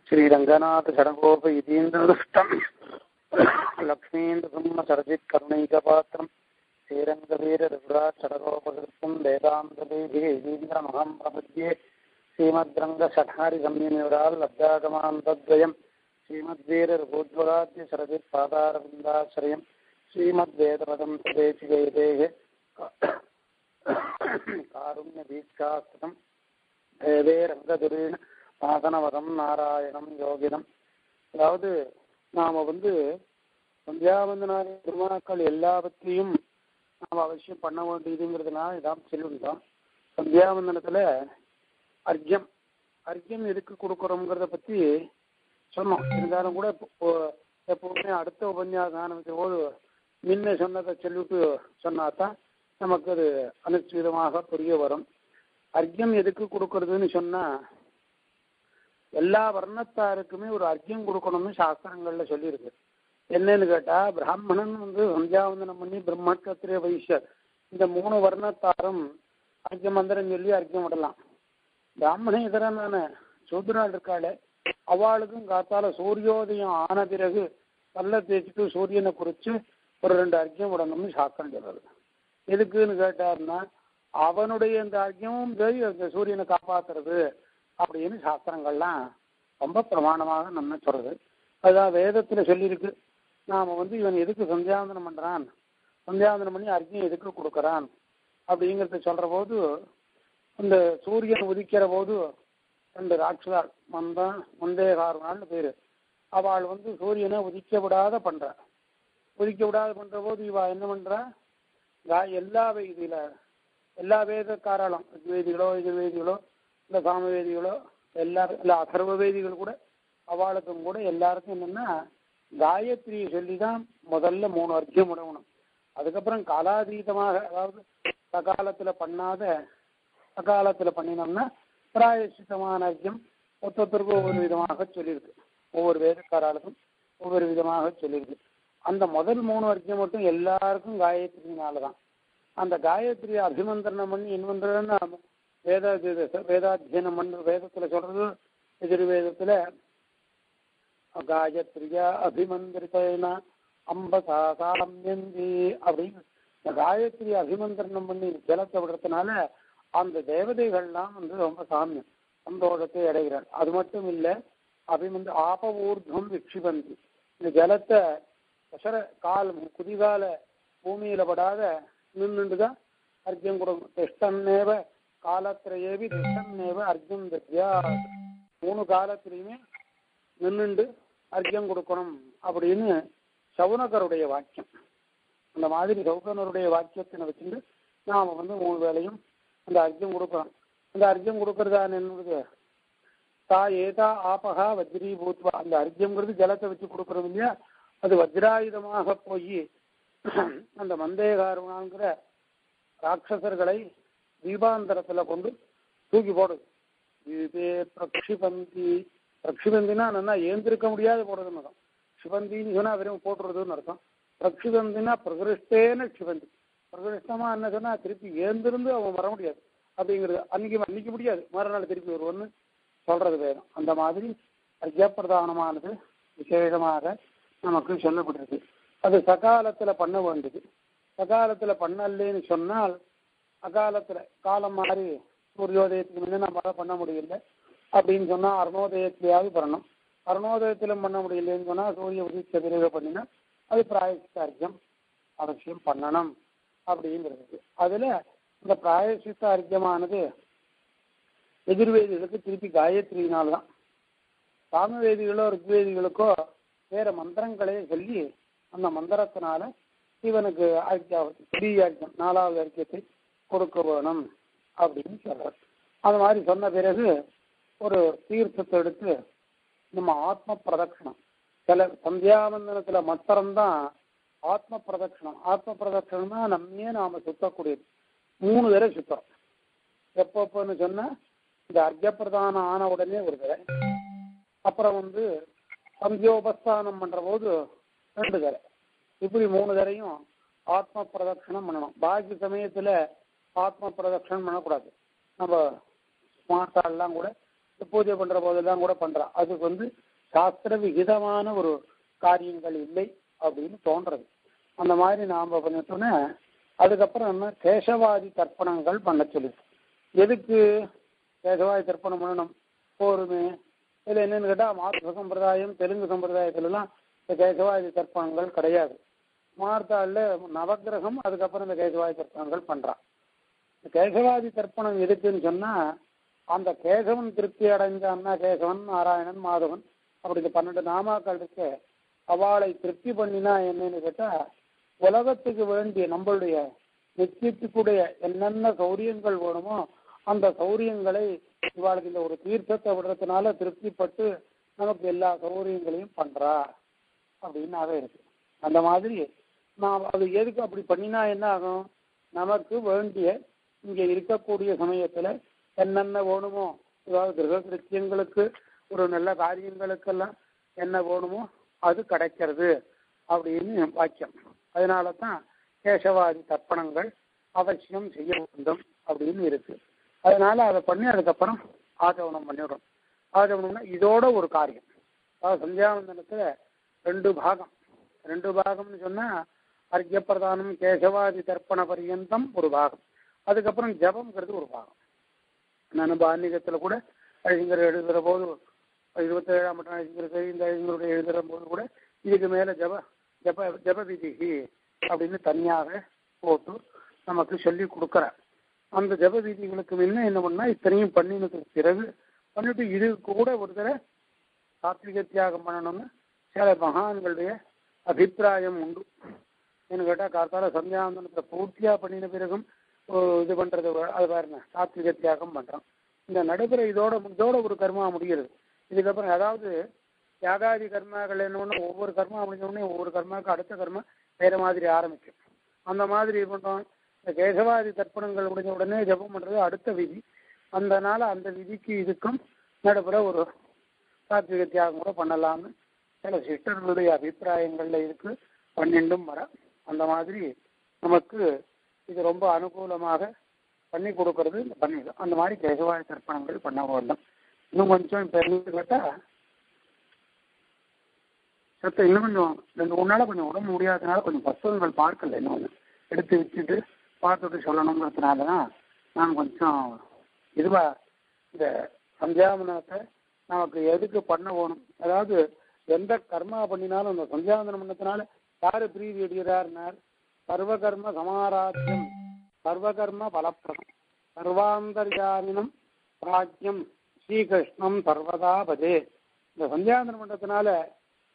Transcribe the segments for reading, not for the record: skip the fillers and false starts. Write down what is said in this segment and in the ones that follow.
श्रीरंगनाथ षडगोप यतीन्द्रदुष्टम् लक्ष्मीन्द्रसिंहचरचित्करुणैकपात्रम् श्रीरंगवीर रघुराज षडगोपकृत्यम् वेदान्तदेवी यतीन्द्रमहं प्रपद्ये श्रीमद्रङ्गशठारिगम्यनिवराल् लब्धागमान्तद्वयम् श्रीमद्वीर रघुद्वराज्य शरचित्पादारविन्दाश्रयम् श्रीमद्वेदपदं सुदेशिकैतेः कारुण्यदीक्षास्तुतं देवे रङ्गधुरेण சாதனவதம் நாராயணம் யோகினம். அதாவது நாம் சந்தியாவந்தனாரி திருமணக்கள் எல்லாவற்றையும் நாம் அவசியம் பண்ண வேண்டியதுங்கிறதுனால இதான் சொல்லிவிட்டோம். சந்தியாவந்தனத்தில் அர்க்கியம் எதுக்கு கொடுக்குறோங்கிறத பற்றி சொன்னோம். இருந்தாலும் கூட எப்போவுமே அடுத்த உபன்யாசம் ஆரம்பிக்கிற போது முன்ன சொன்னதை சொல்லிவிட்டு சொன்னாதான் நமக்கு அது அனுச்சிதமாக புரிய வரும். அர்க்கியம் எதுக்கு கொடுக்கறதுன்னு சொன்னால் எல்லா வர்ணத்தாருக்குமே ஒரு அர்க்கியம் கொடுக்கணும்னு சாஸ்திரங்கள்ல சொல்லியிருக்கு. என்னன்னு கேட்டா, பிராமணன் சந்தியாவந்தனம் பண்ணி பிரம்மட்சத்திரிய வைஷ்யர் இந்த 3 வர்ணத்தாரும் அர்க்கியம் மந்திரம் சொல்லி அர்க்கியம் விடலாம். பிராமண இதரான சூத்ரனாள் இருக்காளே அவளுக்கும் காத்தால சூரியோதயம் ஆன பிறகு பல்ல தேய்ச்சிட்டு சூரியனை குறிச்சு ஒரு 2 அர்க்கியம் விடணும்னு சாஸ்திரம் சொல்றது. எதுக்குன்னு கேட்டாருன்னா, அவனுடைய இந்த அர்க்கியமும் அந்த சூரியனை காப்பாத்துறது அப்படின்னு சாஸ்திரங்கள்லாம் ரொம்ப பிரமாணமாக நம்ம சொல்றது. அதுதான் வேதத்துல சொல்லியிருக்கு. நாம இவன் எதுக்கு சந்தியாவந்தனம் பண்றான், சந்தியாவந்தனம் பண்ணி அர்க்கியம் எதுக்கு கொடுக்கறான் அப்படிங்கிறத சொல்ற போது, இந்த சூரியன் உதிக்கிற போது 2 ராட்சதாள் மந்தேகாரனாள்னு பேரு, அவள் சூரியனை உதிக்க விடாத பண்றா. உதிக்க விடாத பண்ற போது இவ என்ன பண்றா, எல்லா வேதக்காராலும் வேதிகளோ எதிர்வேதிகளோ இந்த சாமவேதிகளோ எல்லாரும் இல்லை அதர்வ வேதிகள் கூட அவளுக்கும் கூட எல்லாருக்கும் என்னன்னா காயத்ரியை சொல்லிதான் முதல்ல 3 அர்க்கியம் விடணும். அதுக்கப்புறம் காலாதீதமாக, அதாவது சகாலத்துல பண்ணினோம்னா பிராயசித்தமான அர்க்கியம் ஒருத்தருக்கும் ஒவ்வொரு விதமாக சொல்லியிருக்கு. ஒவ்வொரு வேதக்காராளுக்கும் ஒவ்வொரு விதமாக சொல்லியிருக்கு. அந்த முதல் 3 அர்க்கியம் மட்டும் எல்லாருக்கும் காயத்ரினாலதான். அந்த காயத்ரியை அபிமந்திரணம் பண்ணி என்ன பண்றதுன்னா, வேதாத்தியனம் பண்ற வேதத்துல சொல்றது, எதிர்வேதத்துல காயத்ரியா அபிமந்திரித்தேன அம்பசாமியந்தி அப்படின்னு இந்த காயத்ரி அபிமந்திரணம் பண்ணி ஜலத்தை விடுறதுனால அந்த தேவதைகள்லாம் ரொம்ப சாமியம் சந்தோஷத்தை அடைகிறார். அது மட்டும் இல்லை, ஆப ஊர்துவம் விக்ஷிபந்தி, இந்த ஜலத்தை குதிகால பூமியில படாத நின்றுதான் அர்க்கியம் கொடுக்கும். திஷ்டன்னேவ காலத்திலேயே திஷ்டன்னேவ அர்க்கியம் தத்யா, 3 காலத்திலையுமே நின்றுண்டு அர்க்கியம் கொடுக்கணும் அப்படின்னு சவுனகருடைய வாக்கியம். அந்த மாதிரி சவுனகருடைய வாக்கியத்தினை வச்சுட்டு நாம 3 வேளையும் அந்த அர்க்கியம் கொடுக்குறோம். அந்த அர்க்கியம் கொடுக்கறதா என்னது, தா ஏதா ஆபகா வஜ்ரி பூத்வா, அந்த அர்க்கியம்ங்கிறது ஜலத்தை வச்சு கொடுக்குறது இல்லையா, அது வஜ்ராயுதமாக போய் அந்த மந்தேகாரங்கிற ராட்சசர்களை தீபாந்தரத்துல கொண்டு தூக்கி போடுது. பிரக்ஷிபந்தினா என்னன்னா ஏந்திருக்க முடியாது போடுறதுன்னு அர்த்தம். க்ஷிபந்தின்னு சொன்னா வெறும் போட்டுறதுன்னு அர்த்தம். பிரக்ஷிபந்தினா பிரகிருஷ்டேன்னு க்ஷிபந்தி, பிரகிருஷ்டமா என்ன சொன்னா திருப்பி ஏந்திருந்து அவன் வர முடியாது அப்படிங்கிறது. அன்னைக்கு முடியாது, மறுநாள் திருப்பி வருவோன்னு சொல்றது வேணும். அந்த மாதிரி அர்க்கியப்பிரதானமானது விசேஷமாக நமக்கு சொல்லப்பட்டிருக்கு. அது சகாலத்துல பண்ண வேண்டியது. சகாலத்துல பண்ணலன்னு சொன்னால், அகாலத்துல காலம் மாறி சூரியோதயத்துக்கு முன்னே நம்மளால பண்ண முடியல அப்படின்னு சொன்னா அருணோதயத்திலேயாவது பண்ணணும். அருணோதயத்திலும் பண்ண முடியலன்னு சொன்னா சூரிய உதித்த பிறகு பண்ணினா அது பிராயசித்த அர்க்கியம் அவசியம் பண்ணணும் அப்படிங்கிறது. அதுல இந்த பிராயசித்த அர்க்கியமானது எதிர்வேதிகளுக்கு திருப்பி காயத்ரியினால்தான். சாமவேதிகளோ ருக்வேதிகளுக்கோ வேற மந்திரங்களே சொல்லி அந்த மந்திரத்தினால இவனுக்கு அர்க்கியம் 4வது அர்க்கியத்தை கொடுக்க வேணும் அப்படின்னு சொல்றார். அது மாதிரி சொன்ன பிறகு ஒரு தீர்த்தத்தை எடுத்து நம்ம ஆத்ம பிரதட்சணம், சில சந்தியாவந்தனத்துல மாத்திரம்தான் ஆத்ம பிரதட்சணம். ஆத்ம பிரதட்சணம்னா நம்மையே நாம சுத்தக்கூடியது. 3 தடவை சுத்தம். எப்பப்பன்னு சொன்னா, இந்த அர்க்கியப்பிரதானம் ஆன உடனே ஒரு தடவை, அப்புறம் சந்தியோபஸ்தானம் பண்ற போது 2 தடவை, இப்படி 3 தடவையும் ஆத்ம பிரதட்சணம் பண்ணணும். பாக்கி சமயத்துல ஆத்ம பிரதட்சணம் பண்ணக்கூடாது. நம்ம ஸ்மார்ட்டாலாம் கூட பூஜை பண்ற போதெல்லாம் கூட பண்றான். அதுக்கு சாஸ்திர விகிதமான ஒரு காரியங்கள் இல்லை அப்படின்னு தோன்றது. அந்த மாதிரி நாம பண்ணிட்டோன்னா அதுக்கப்புறம் என்ன கேசவாதி தர்ப்பணங்கள் பண்ண சொல்லுது. எதுக்கு கேசவாதி தர்ப்பணம் பண்ணணும் போருமே? இதில் என்னன்னு கேட்டால் மார்த்த சம்பிரதாயம் தெலுங்கு சம்பிரதாயத்திலலாம் இந்த கேசவாதி தர்ப்பணங்கள் கிடையாது. மார்த்தாளில் நவகிரகம் அதுக்கப்புறம் இந்த கேசவாதி தர்ப்பணங்கள் பண்ணுறான். இந்த கேசவாதி தர்ப்பணம் எதுக்குன்னு சொன்னால் அந்த கேசவன் திருப்தி அடைஞ்சான்னா கேசவன் நாராயணன் மாதவன் அப்படி இந்த 12 நாமாக்கள் இருக்கு. அவளை திருப்தி பண்ணினா என்னன்னு கேட்டால் உலகத்துக்கு வேண்டிய நம்மளுடைய நிச்சயத்துக்குடைய என்னென்ன சௌரியங்கள் வேணுமோ அந்த சௌரியங்களை இவாளுக்கு இந்த ஒரு தீர்த்தத்தை விடுறதுனால திருப்திப்பட்டு நமக்கு எல்லா சௌரியங்களையும் பண்றா அப்படின்னாவே இருக்கு. அந்த மாதிரி நாம் அது எதுக்கு அப்படி பண்ணினா என்ன ஆகும்? நமக்கு வேண்டிய இங்க இருக்கக்கூடிய சமயத்துல என்னென்ன வேணுமோ, அதாவது கிரக கிருத்தியங்களுக்கு ஒரு நல்ல காரியங்களுக்கெல்லாம் என்ன வேணுமோ அது கிடைக்கிறது அப்படின்னு வாக்கியம். அதனால தான் கேசவாதி தர்ப்பணங்கள் அவசியம் செய்ய வேண்டும் அப்படின்னு இருக்கு. அதனால அதை பண்ணி அதுக்கப்புறம் ஆச்சவனம் பண்ணிவிடும். ஆச்சவனம்னா இதோட ஒரு காரியம். அதாவது சந்தியாவந்தனத்துல 2 பாகம்னு சொன்னா அர்க்கிய பிரதானம் கேசவாதி தர்ப்பண பரியந்தம் ஒரு பாகம், அதுக்கப்புறம் ஜபம்ங்கிறது ஒரு பாகம். நான் ஆன்மீகத்துல கூட ஐங்கர் எழுதுகிற போது 27ஆம் மட்டம் ஐங்கர் இந்த ஐங்கருடைய எழுதுகிற போது கூட இதுக்கு மேல ஜப விதி அப்படின்னு தனியாக போட்டு நமக்கு சொல்லி கொடுக்குறார். அந்த ஜப விதிகளுக்கு முன்ன என்ன பண்ணா இத்தனையும் பண்ணினதுக்கு பிறகு பண்ணிட்டு இது கூட ஒரு தடவை சாத்விக தியாகம் பண்ணணும்னு சில மகான்களுடைய அபிப்பிராயம் உண்டு. என்ன கேட்டால் காத்தால சந்தியாவந்தனத்தை பூர்த்தியா பண்ணின பிறகும் இது பண்றது அது பாருங்க சாத்விக தியாகம் பண்றோம். இந்த நடுப்புற இதோட ஒரு கர்மா முடிகிறது. இதுக்கப்புறம் அதாவது தியாகாதி கர்மாக்கள் என்னன்னா ஒவ்வொரு கர்மா முடிஞ்சோடனே ஒவ்வொரு கர்மாவுக்கு அடுத்த கர்மா வேற மாதிரி ஆரம்பிக்கும். அந்த மாதிரி பண்றோம். இந்த கேசவாதி தர்ப்பணங்கள் முடிஞ்ச உடனே ஜபம் பண்றது அடுத்த விதி. அதனால அந்த விதிக்கு இதுக்கும் நடுப்புற ஒரு சாத்விக தியாகம் கூட பண்ணலாம்னு சில சிஸ்டர்களுடைய அபிப்பிராயங்கள்ல இருக்கு. 12 வர அந்த மாதிரி நமக்கு இது ரொம்ப அனுகூலமாக பண்ணி கொடுக்கறது பண்ணிடும். அந்த மாதிரி கேசவாதி தர்ப்பணங்கள் பண்ண வேண்டும். இன்னும் கொஞ்சம் இப்ப என்ன கேட்டா சத்த இன்னும் கொஞ்சம் 2-3 நாளா கொஞ்சம் உடம்பு முடியாததுனால கொஞ்சம் புத்தகங்கள் பார்க்கல, இன்னொன்று எடுத்து வச்சுட்டு பார்த்துட்டு சொல்லணுங்கிறதுனால தான் நான் கொஞ்சம் இதுவா இந்த சந்தியாவந்தனத்தை நமக்கு எதுக்கு பண்ண வேணும், அதாவது எந்த கர்மா பண்ணினாலும் அந்த சந்தியாவந்தனம் பண்ணத்தினால யாரு பிரீதி அடைகிறார்னார்? சர்வகர்ம சமாராத்தியம் சர்வகர்ம பலப்பிரதம் சர்வாந்தர்யாமினம் பிராஜ்யம் ஸ்ரீகிருஷ்ணம் சர்வதா பஜே. இந்த சந்தியாவந்தனம் பண்றதுனால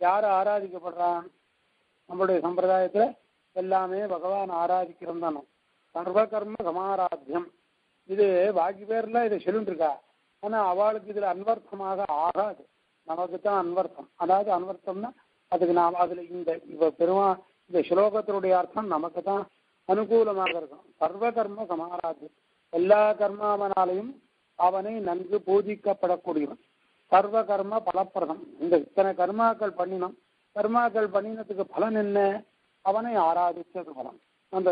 யாரு ஆராதிக்கப்படுறான்? நம்மளுடைய சம்பிரதாயத்துல எல்லாமே பகவான் ஆராதிக்கிறோம் தானோ. சர்வகர்ம சமாராத்தியம் இது பாக்கி பேர்ல இதை சொல்லிட்டு இருக்கா. ஆனா அவளுக்கு இதுல அன்வர்த்தமாக ஆகாது, நமக்கு தான் அன்வர்த்தம். அதாவது அன்வர்த்தம்னா அதுக்கு நாம் அதுல இந்த ஸ்லோகத்தினுடைய அர்த்தம் நமக்கு தான் அனுகூலமாக இருக்கும். சர்வகர்ம சமாராத்தியம் எல்லா கர்மாவனாலையும் அவனை நன்கு பூஜிக்கப்படக்கூடியவன். சர்வ கர்ம பலப்பிரதம் இந்த இத்தனை கர்மாக்கள் பண்ணினோம். கர்மாக்கள் பண்ணினதுக்கு பலன் என்ன? அவனை ஆராதித்தது பலன். அந்த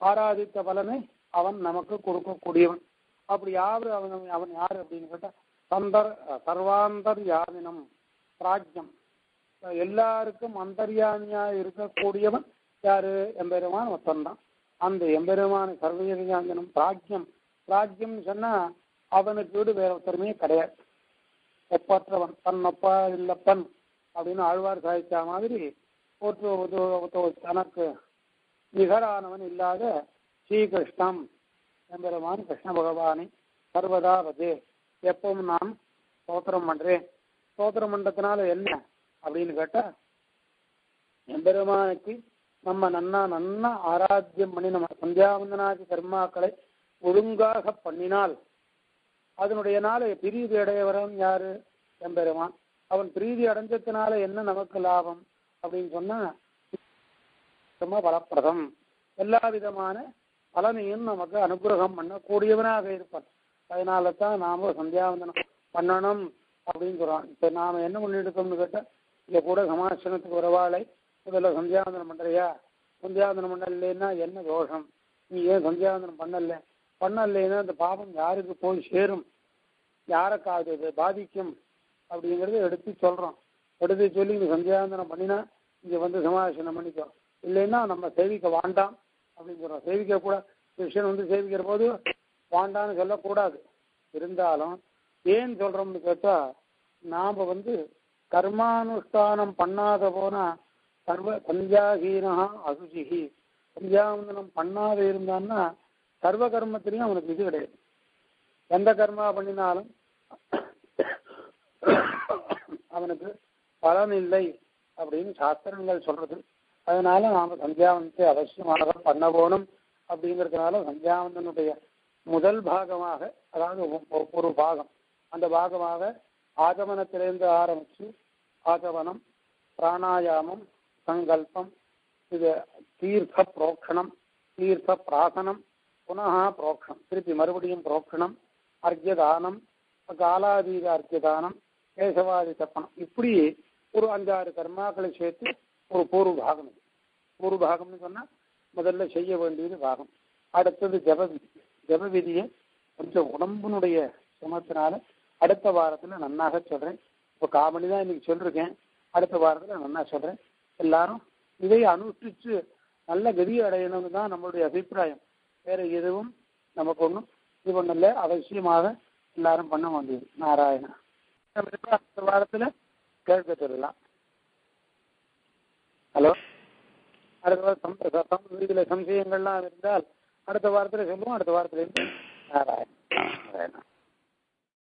ஆராதித்த பலனை அவன் நமக்கு கொடுக்கக்கூடியவன். அப்படி யாரு அவன் யாரு அப்படின்னு கேட்டா சர்வாந்தர் யாமினம் பிராஜ்யம் எல்லாருக்கும் அந்தர்யாமியா இருக்கக்கூடியவன் யாரு? எம்பெருமான் ஒத்தன்தான். அந்த எம்பெருமான சர்வயாஞ்சனம் பிராஜ்யம். பிராஜ்யம் சொன்னா அவனுக்கு வீடு வேற ஒருத்தருமே கிடையாது. ஒப்பற்றவன் தன்னொப்பா இல்லப்பன் அப்படின்னு ஆழ்வார் சாதிச்சா மாதிரி தனக்கு நிகரானவன் இல்லாத ஸ்ரீகிருஷ்ணம் எம்பெருமான் கிருஷ்ண பகவானை சர்வதா பஜே எப்பவும் நான் ஸ்தோத்திரம் பண்றேன். ஸ்தோத்திரம் பண்றதுனால என்ன அப்படின்னு கேட்டா எம்பெருமானுக்கு நம்ம நன்னா ஆராத்தியம் பண்ணி நம்ம சந்தியாவந்தனாதி கர்மாக்களை ஒழுங்காக பண்ணினால் அதனுடைய நாள பிரீதி அடையவரன் யாரு? எம்பெருமான். அவன் பிரீதி அடைஞ்சதுனால என்ன நமக்கு லாபம் அப்படின்னு சொன்னா பலப்பிரதம் எல்லா விதமான பலனையும் நமக்கு அனுகிரகம் பண்ணக்கூடியவனாக இருப்பான். அதனால தான் நாம சந்தியாவந்தனம் பண்ணணும் அப்படின்னு சொல்றோம். இப்ப நாம என்ன பண்ணிட்டு இருக்கோம்னு கேட்டா இங்க கூட சமாசனத்துக்கு வரவாளை முதல்ல சந்தியாவந்தனம் பண்றியா? சந்தியாவந்தனம் பண்ணலைன்னா என்ன தோஷம்? நீ ஏன் சந்தியாவந்தனம் பண்ணலைன்னா அந்த பாபம் யாருக்கு போய் சேரும் யாரைக்காது இது பாதிக்கும் அப்படிங்கிறத எடுத்து சொல்றோம். எடுத்து சொல்லி நீ சந்தியாவந்தனம் பண்ணினா இங்க வந்து சமாதானம் பண்ணிக்கோ, இல்லைன்னா நம்ம சேவிக்க வேண்டாம் அப்படின்னு சொல்றோம். சேவிக்க கூட கிருஷ்ணன் வந்து சேவிக்கிற போது வாண்டான்னு சொல்லக்கூடாது. இருந்தாலும் ஏன் சொல்றோம்னு கேட்டா, நாம வந்து கர்மானுஷ்டானம் பண்ணாத போனா சர்வ சந்தியாஹீனா அசுச்சிஹி, சந்தியாவந்தனம் பண்ணாத இருந்தான்னா சர்வ கர்மத்திலையும் அவனுக்கு இது கிடையாது. எந்த கர்மா பண்ணினாலும் அவனுக்கு பலன் இல்லை அப்படின்னு சாஸ்திரங்கள் சொல்றது. அதனால நாம சந்தியாவந்தத்தை அவசியமாக பண்ண போகணும். அப்படிங்கிறதுனால சந்தியாவந்தனுடைய முதல் பாகமாக, அதாவது ஒரு பாகம், அந்த பாகமாக ஆகமனத்திலிருந்து ஆரம்பிச்சு ஆகமனம், பிராணாயாமம், சங்கல்பம், இது தீர்த்த புரோக்ஷணம், தீர்த்த பிராசனம், புனகா புரோக்ஷணம், திருப்பி மறுபடியும் புரோக்ஷணம், அர்க்கியதானம், காலாதீத அர்க்கியதானம், கேசவாதி தப்பனம், இப்படி ஒரு 5-6 கர்மாக்களை சேர்த்து ஒரு பூர்வ பாகம். பூர்வ பாகம்னு சொன்னா முதல்ல செய்ய வேண்டியது பாகம். அடுத்தது ஜபவிதி. ஜபவிதியை கொஞ்சம் உடம்புனுடைய சுமத்தினால அடுத்த வாரத்துல நன்னாக சொல்றேன். இப்போ காமெடி தான் இன்னைக்கு சொல்லிருக்கேன், அடுத்த வாரத்துல நன்னா சொல்றேன். எல்லாரும் இதை அனுஷ்டிச்சு நல்ல கதி அடையணும்னு தான் நம்மளுடைய அபிப்பிராயம். வேற எதுவும் நமக்கு ஒன்றும் இது பண்ணல. அவசியமாக எல்லாரும் பண்ண வேண்டியது. நாராயணா. அடுத்த வாரத்துல கேட்க சொல்லலாம். ஹலோ, அடுத்த வாரம் இதில் சம்சயங்கள்லாம் இருந்தால் அடுத்த வாரத்தில் சொல்லுவோம். அடுத்த வாரத்துல இருந்து நாராயணா.